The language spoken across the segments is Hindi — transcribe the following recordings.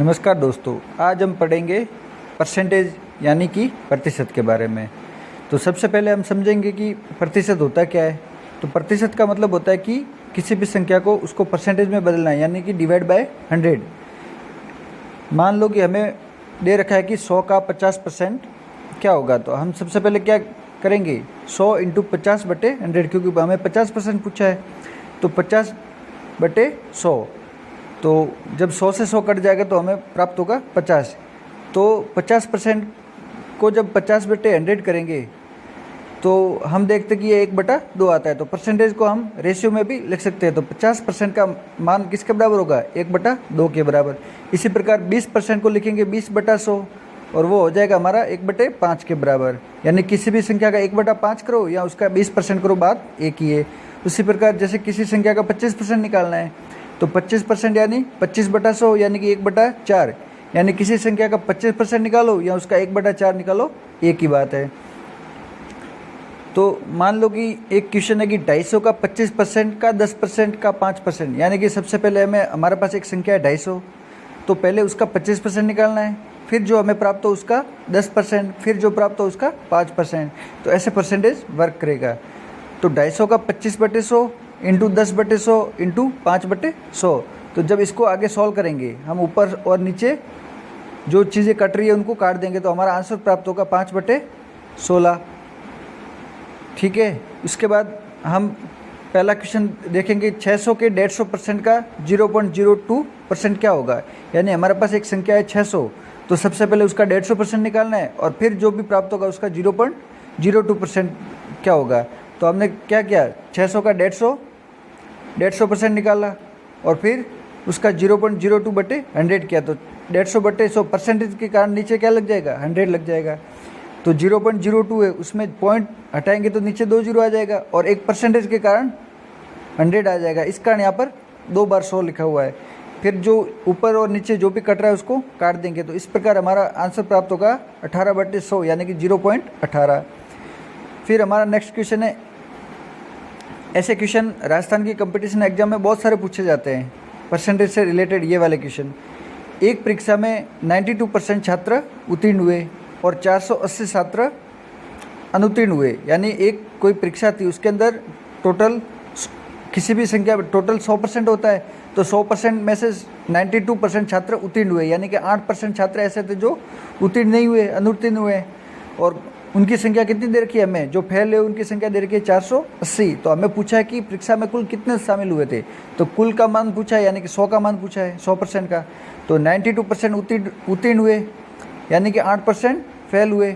नमस्कार दोस्तों, आज हम पढ़ेंगे परसेंटेज यानी कि प्रतिशत के बारे में। तो सबसे पहले हम समझेंगे कि प्रतिशत होता क्या है। तो प्रतिशत का मतलब होता है कि किसी भी संख्या को उसको परसेंटेज में बदलना है, यानी कि डिवाइड बाय 100। मान लो कि हमें दे रखा है कि 100 का 50% क्या होगा। तो हम सबसे पहले क्या करेंगे, 100 इंटू 50/100, क्योंकि हमें 50% पूछा है। तो 50/100, तो जब 100 से 100 कट जाएगा तो हमें प्राप्त होगा 50। तो 50% को जब 50/100 करेंगे तो हम देखते हैं कि ये 1/2 आता है। तो परसेंटेज को हम रेशियो में भी लिख सकते हैं। तो 50% का मान किसके बराबर होगा, 1/2 के बराबर। इसी प्रकार 20% को लिखेंगे 20/100 और वो हो जाएगा हमारा 1/5 के बराबर। यानी किसी भी संख्या का 1/5 करो या उसका 20% करो, बात एक ही है। उसी प्रकार जैसे किसी संख्या का 25% निकालना है तो 25% यानी 25/100 यानी कि 1/4। यानी किसी संख्या का 25% निकालो या उसका 1/4 निकालो, एक ही बात है। तो मान लो कि एक क्वेश्चन है कि 250 का 25% का 10% का 5%। यानी कि सबसे पहले हमारे पास एक संख्या है 250, तो पहले उसका 25% निकालना है, फिर जो हमें प्राप्त हो उसका 10%, फिर जो प्राप्त हो उसका 5%। तो ऐसे परसेंटेज वर्क करेगा। तो 250 का 25/100 इंटू 10/100 इंटू 5/100। तो जब इसको आगे सॉल्व करेंगे, हम ऊपर और नीचे जो चीज़ें कट रही है उनको काट देंगे तो हमारा आंसर प्राप्त होगा 5/16। ठीक है। उसके बाद हम पहला क्वेश्चन देखेंगे, 600 के 150% का 0.02% क्या होगा। यानी हमारे पास एक संख्या है 600, तो सबसे पहले उसका 150% निकालना है और फिर जो भी प्राप्त होगा उसका 0.02% क्या होगा। तो हमने क्या किया, 600 का 150% निकाला और फिर उसका 0.02/100 किया। तो 150/100 परसेंटेज के कारण नीचे क्या लग जाएगा, 100 लग जाएगा। तो 0.02 है, उसमें पॉइंट हटाएंगे तो नीचे 2 जीरो आ जाएगा और एक परसेंटेज के कारण 100 आ जाएगा। इस कारण यहाँ पर 2 बार 100 लिखा हुआ है। फिर जो ऊपर और नीचे जो भी कट रहा है उसको काट देंगे। तो इस प्रकार हमारा आंसर प्राप्त होगा 18/100 यानी कि 0.18। फिर हमारा नेक्स्ट क्वेश्चन है, ऐसे क्वेश्चन राजस्थान की कंपटीशन एग्जाम में बहुत सारे पूछे जाते हैं परसेंटेज से रिलेटेड। ये वाले क्वेश्चन, एक परीक्षा में 92% छात्र उत्तीर्ण हुए और 480 छात्र अनुत्तीर्ण हुए। यानी एक कोई परीक्षा थी, उसके अंदर टोटल किसी भी संख्या टोटल 100% होता है। तो 100% में से 92% छात्र उत्तीर्ण हुए, यानी कि 8% छात्र ऐसे थे जो उत्तीर्ण नहीं हुए, अनुत्तीर्ण हुए। और उनकी संख्या कितनी दे रखी है हमें, जो फेल है उनकी संख्या दे रखी है 480। तो हमें पूछा है कि परीक्षा में कुल कितने शामिल हुए थे। तो कुल का मान पूछा है, यानी कि 100 का मान पूछा है, 100% का। तो 92% उत्तीर्ण हुए यानी कि 8% फेल हुए।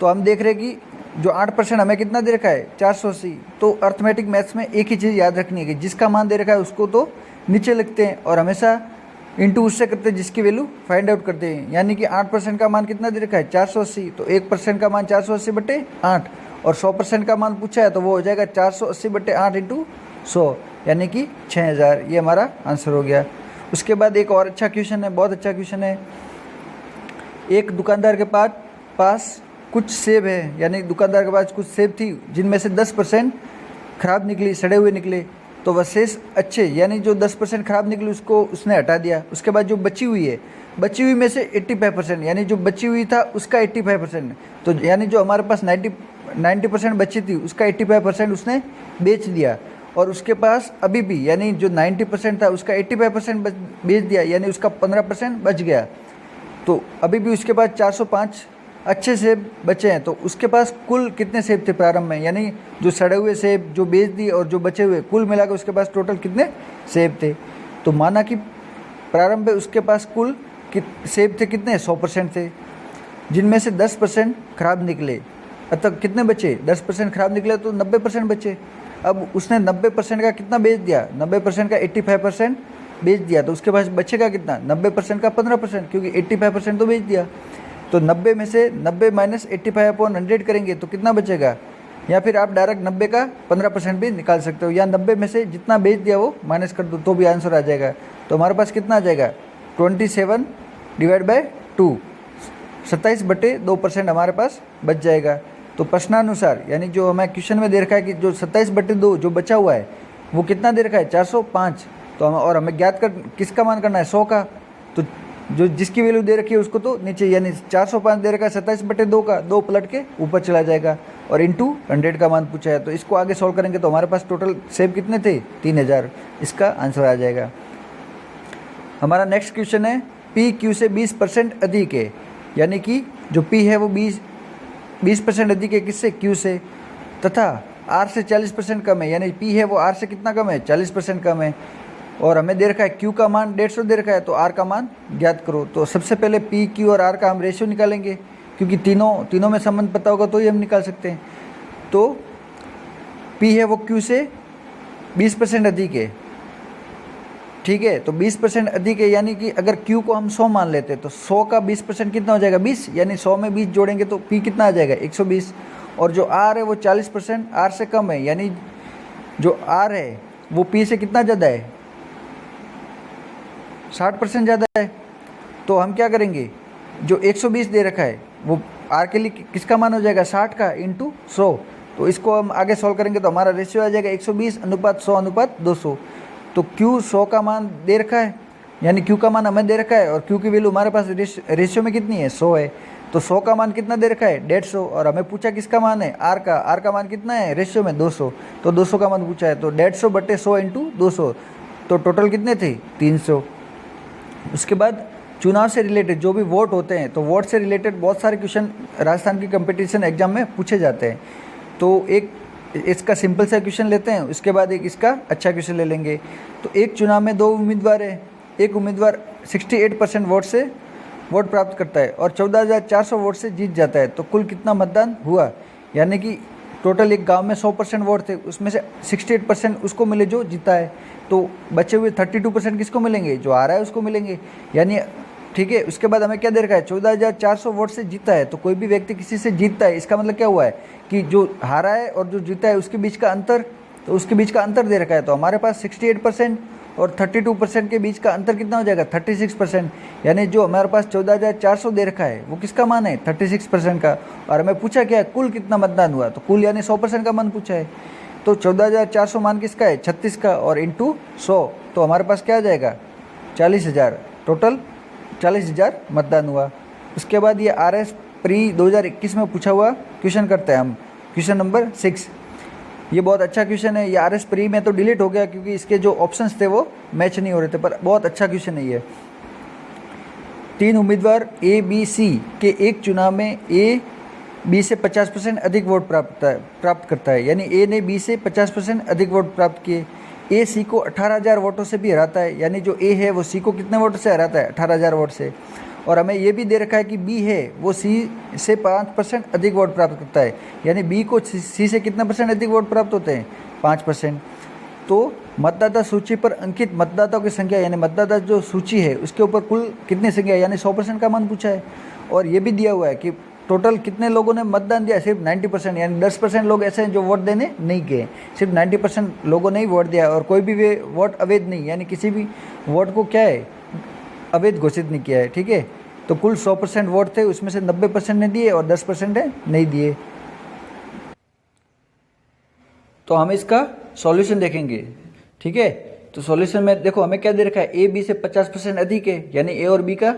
तो हम देख रहे हैं कि जो 8% हमें कितना दे रखा है, 480। तो अर्थमेटिक मैथ्स में एक ही चीज़ याद रखनी है कि जिसका मान दे रखा है उसको तो नीचे लिखते हैं और हमेशा इंटू उससे करते हैं जिसकी वैल्यू फाइंड आउट करते हैं। यानी कि 8% का मान कितना दे रखा है, 480। तो 1% का मान 480/8 और 100% का मान पूछा है तो वो हो जाएगा 480/8 इंटू 100 यानी कि 6000। ये हमारा आंसर हो गया। उसके बाद एक और अच्छा क्वेश्चन है, बहुत अच्छा क्वेश्चन है। एक दुकानदार के पास कुछ सेब है, यानी दुकानदार के पास कुछ सेब थी जिनमें से 10% खराब निकली, सड़े हुए निकले। तो वह शेष अच्छे, यानी जो 10% खराब निकली उसको उसने हटा दिया। उसके बाद जो बची हुई में से 85%, यानी जो बची हुई था उसका 85%। तो यानी जो हमारे पास 90% बची थी उसका 85% उसने बेच दिया। और उसके पास अभी भी, यानी जो 90% था उसका 85% बेच दिया, यानी उसका 15% बच गया। तो अभी भी उसके पास 405 अच्छे सेब बचे हैं। तो उसके पास कुल कितने सेब थे प्रारंभ में, यानी जो सड़े हुए सेब जो बेच दिए और जो बचे हुए कुल मिलाकर उसके पास टोटल कितने सेब थे। तो माना कि प्रारंभ में उसके पास कुल सेब थे कितने, 100% थे, जिनमें से 10% खराब निकले। अतः कितने बचे, 10% खराब निकले तो 90% बचे। अब उसने 90% का कितना बेच दिया, 90% का 85% बेच दिया। तो उसके पास बचेगा कितना, 90% का 15%, क्योंकि 85% तो बेच दिया। तो 90 में से 90 माइनस 85/100 करेंगे तो कितना बचेगा। या फिर आप डायरेक्ट 90 का 15% भी निकाल सकते हो, या 90 में से जितना बेच दिया वो माइनस कर दो तो भी आंसर आ जाएगा। तो हमारे पास कितना आ जाएगा, 27/2, 27/2% हमारे पास बच जाएगा। तो प्रश्नानुसार, यानी जो हमें क्वेश्चन में दे रखा है कि जो 27/2 जो बचा हुआ है वो कितना दे रखा है, 405। तो हमें ज्ञात कर किसका मान करना है, 100 का। तो जो जिसकी वैल्यू दे रखी है उसको तो नीचे, यानी 405 दे रखा है 27/2 का, 2 पलट के ऊपर चला जाएगा और इंटू 100 का मान पूछा है। तो इसको आगे सॉल्व करेंगे तो हमारे पास टोटल सेव कितने थे, 3000, इसका आंसर आ जाएगा। हमारा नेक्स्ट क्वेश्चन है पी क्यू से 20% अधिक है, यानी कि जो पी है वो 20% अधिक है किससे, क्यू से, तथा आर से 40% कम है, यानी पी है वो आर से कितना कम है, 40% कम है। और हमें दे रखा है क्यू का मान 150 दे रखा है, तो आर का मान ज्ञात करो। तो सबसे पहले पी क्यू और आर का हम रेशियो निकालेंगे, क्योंकि तीनों में संबंध पता होगा तो ही हम निकाल सकते हैं। तो पी है वो क्यू से 20% अधिक है, ठीक है। तो 20% अधिक है, यानी कि अगर क्यू को हम 100 मान लेते हैं तो 100 का 20% कितना हो जाएगा, 20, यानी 100 में 20 जोड़ेंगे तो पी कितना आ जाएगा, 120। और जो आर है वो 40% आर से कम है, यानी जो आर है वो पी से कितना ज़्यादा है, 60% ज़्यादा है। तो हम क्या करेंगे, जो 120 दे रखा है वो आर के लिए किसका मान हो जाएगा, 60 का इंटू 100। तो इसको हम आगे सॉल्व करेंगे तो हमारा रेशियो आ जाएगा 120/100/200। तो क्यू 100 का मान दे रखा है, यानी क्यू का मान हमें दे रखा है, और क्यू की वैल्यू हमारे पास रेशियो में कितनी है, 100 है। तो 100 का मान कितना दे रखा है, 150, और हमें पूछा किसका मान है, आर का मान कितना है रेशियो में, 200। तो 200 का मान पूछा है, तो 150/100 इंटू 200, तो टोटल कितने थे, 300। उसके बाद चुनाव से रिलेटेड जो भी वोट होते हैं, तो वोट से रिलेटेड बहुत सारे क्वेश्चन राजस्थान की कंपटीशन एग्जाम में पूछे जाते हैं। तो एक इसका सिंपल सा क्वेश्चन लेते हैं, उसके बाद एक इसका अच्छा क्वेश्चन ले लेंगे। तो एक चुनाव में 2 उम्मीदवार है, एक उम्मीदवार 68% वोट से वोट प्राप्त करता है और 14,400 वोट से जीत जाता है, तो कुल कितना मतदान हुआ, यानी कि टोटल एक गांव में 100% वोट थे, उसमें से 68% उसको मिले जो जीता है, तो बचे हुए 32% किसको मिलेंगे, जो आ रहा है उसको मिलेंगे, यानी ठीक है। उसके बाद हमें क्या दे रखा है, 14,400 वोट से जीता है। तो कोई भी व्यक्ति किसी से जीतता है, इसका मतलब क्या हुआ है कि जो हारा है और जो जीता है उसके बीच का अंतर, तो उसके बीच का अंतर दे रखा है। तो हमारे पास 68% और 32% के बीच का अंतर कितना हो जाएगा, 36%, यानी जो हमारे पास 14,400 दे रखा है वो किसका मान है, 36% का। और हमें पूछा क्या है, कुल कितना मतदान हुआ, तो कुल यानी 100% का मान पूछा है। तो 14,400 मान किसका है, 36 का, और इंटू 100, तो हमारे पास क्या आ जाएगा, 40,000, टोटल 40,000 मतदान हुआ। उसके बाद ये RS प्री 2021 में पूछा हुआ क्वेश्चन करते हैं हम, क्वेश्चन नंबर 6। ये बहुत अच्छा क्वेश्चन है। ये RS प्री में तो डिलीट हो गया क्योंकि इसके जो ऑप्शंस थे वो मैच नहीं हो रहे थे, पर बहुत अच्छा क्वेश्चन है ये। 3 उम्मीदवार A, B, C के एक चुनाव में A B से 50% अधिक वोट प्राप्त करता है, यानी A ने B से 50% अधिक वोट प्राप्त किए। A C को 18,000 वोटों से भी हराता है, यानी जो A है वो C को कितने वोट से हराता है, 18,000 वोट से। और हमें ये भी दे रखा है कि B है वो C से 5% अधिक वोट प्राप्त करता है, यानी B को C से कितना % अधिक वोट प्राप्त होते हैं, 5%। तो मतदाता सूची पर अंकित मतदाताओं की संख्या, यानी मतदाता जो सूची है उसके ऊपर कुल कितनी संख्या, यानी 100% का मान पूछा है। और ये भी दिया हुआ है कि टोटल कितने लोगों ने मतदान दिया, सिर्फ 90%, यानी 10% लोग ऐसे हैं जो वोट देने नहीं गए, सिर्फ 90% लोगों ने ही वोट दिया। और कोई भी वे वोट अवैध नहीं, यानी किसी भी वोट को क्या है, अवैध घोषित नहीं किया है, ठीक है। तो कुल 100% वोट थे, उसमें से 90% ने दिए और 10% ने नहीं दिए। तो हम इसका सॉल्यूशन देखेंगे, ठीक है। तो सॉल्यूशन में देखो हमें क्या दे रखा है, A B से 50% अधिक है, यानी A और B का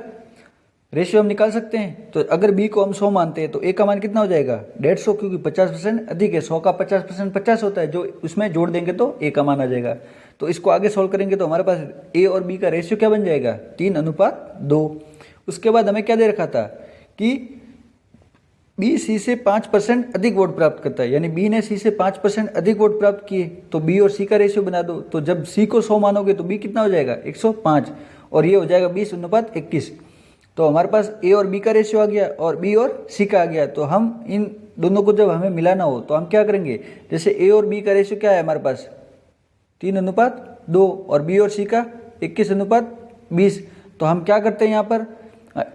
रेशियो हम निकाल सकते हैं। तो अगर B को हम 100 मानते हैं तो A का मान कितना हो जाएगा, 150, क्योंकि 50% अधिक है। 100 का 50% 50 होता है, जो उसमें जोड़ देंगे तो A का मान आ जाएगा। तो इसको आगे सॉल्व करेंगे तो हमारे पास A और B का रेशियो क्या बन जाएगा, 3:2। उसके बाद हमें क्या दे रखा था कि B C से 5% अधिक वोट प्राप्त करता है, यानी B ने C से 5% अधिक वोट प्राप्त किए, तो B और C का रेशियो बना दो। तो जब C को 100 मानोगे तो B कितना हो जाएगा, 105, और ये हो जाएगा 20:21। तो हमारे पास A और B का रेशियो आ गया और B और C का आ गया। तो हम इन दोनों को जब हमें मिलाना हो तो हम क्या करेंगे, जैसे A और B का रेशियो क्या है हमारे पास, 3:2, और B और C का 21:20। तो हम क्या करते हैं यहाँ पर,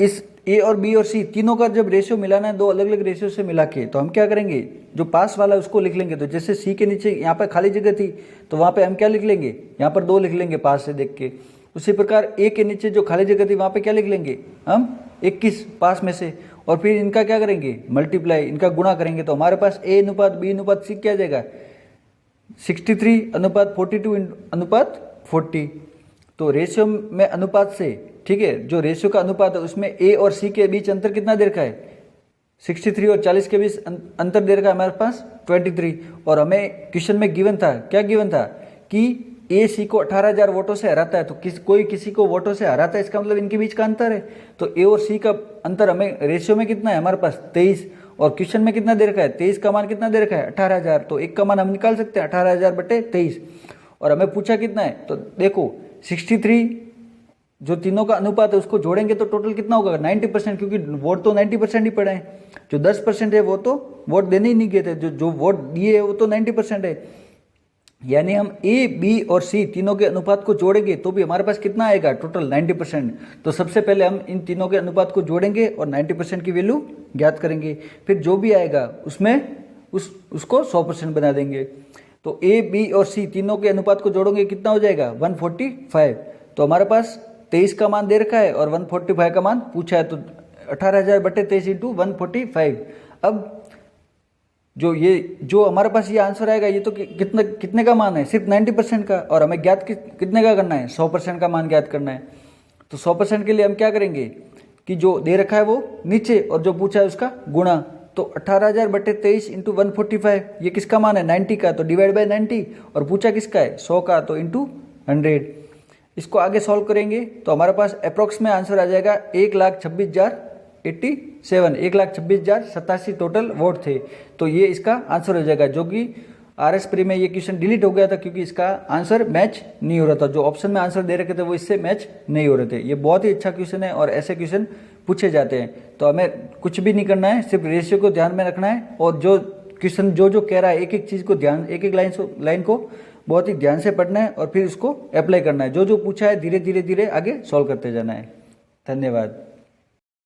इस A और B और C तीनों का जब रेशियो मिलाना है, दो अलग अलग रेशियो से मिला के, तो हम क्या करेंगे, जो पास वाला उसको लिख लेंगे। तो जैसे C के नीचे यहाँ पर खाली जगह थी तो वहाँ पे हम क्या लिख लेंगे, यहाँ पर 2 लिख लेंगे पास से देख के। उसी प्रकार A के नीचे जो खाली जगह थी वहाँ पे क्या लिख लेंगे हम, 21 पास में से, और फिर इनका क्या करेंगे, मल्टीप्लाई, इनका गुणा करेंगे। तो हमारे पास A/B/C क्या आ जाएगा, 63:42:40। तो रेशियो में अनुपात से, ठीक है, जो रेशियो का अनुपात है उसमें ए और सी के बीच अंतर कितना दे रखा है, 63 और 40 के बीच अंतर दे रखा है हमारे पास 23। और हमें क्वेश्चन में गिवन था, क्या गिवन था कि ए सी को 18,000 वोटों से हराता है, तो कोई किसी को वोटों से हराता है, इसका मतलब इनके बीच का अंतर है। तो ए और सी का अंतर हमें रेशियो में कितना है हमारे पास 23, और क्वेश्चन में कितना दे रखा है 23 का मान कितना दे रखा है 18,000, तो एक का मान हम निकाल सकते हैं 18,000 बटे 23। और हमें पूछा कितना है, तो देखो 63 जो तीनों का अनुपात है उसको जोड़ेंगे तो टोटल कितना होगा 90%, क्योंकि वोट तो 90% ही पड़े हैं। जो 10% है वो तो वोट देने ही नहीं गए थे, जो वोट दिए है वो तो 90% है। यानी हम ए बी और सी तीनों के अनुपात को जोड़ेंगे तो भी हमारे पास कितना आएगा टोटल 90%। तो सबसे पहले हम इन तीनों के अनुपात को जोड़ेंगे और 90% की वैल्यू ज्ञात करेंगे, फिर जो भी आएगा उसमें उसको 100% बना देंगे। तो ए बी और सी तीनों के अनुपात को जोड़ोगे कितना हो जाएगा 145। तो हमारे पास 23 का मान दे रखा है और 145 का मान पूछा है, तो 18,000 बटे 23 इंटू 145। अब जो हमारे पास ये आंसर आएगा ये तो कितने का मान है, सिर्फ 90% का, और हमें ज्ञात कितने का करना है 100% का मान ज्ञात करना है। तो 100% के लिए हम क्या करेंगे कि जो दे रखा है वो नीचे और जो पूछा है उसका गुणा। तो 18,000 बटे 23 इंटू 145, ये किसका मान है 90 का, तो डिवाइड बाय 90, और पूछा किसका है 100 का, तो इंटू 100। इसको आगे सॉल्व करेंगे तो हमारे पास अप्रोक्स में आंसर आ जाएगा 1,26,087, 1,26,087 टोटल वोट थे। तो ये इसका आंसर हो जाएगा, जो कि RS प्री में ये क्वेश्चन डिलीट हो गया था क्योंकि इसका आंसर मैच नहीं हो रहा था। जो ऑप्शन में आंसर दे रखे थे वो इससे मैच नहीं हो रहे थे। ये बहुत ही अच्छा क्वेश्चन है और ऐसे क्वेश्चन पूछे जाते हैं। तो हमें कुछ भी नहीं करना है, सिर्फ रेशियो को ध्यान में रखना है, और जो क्वेश्चन जो कह रहा है एक एक चीज़ को ध्यान, एक एक लाइन को बहुत ही ध्यान से पढ़ना है और फिर उसको अप्लाई करना है। जो पूछा है धीरे धीरे आगे सॉल्व करते जाना है। धन्यवाद।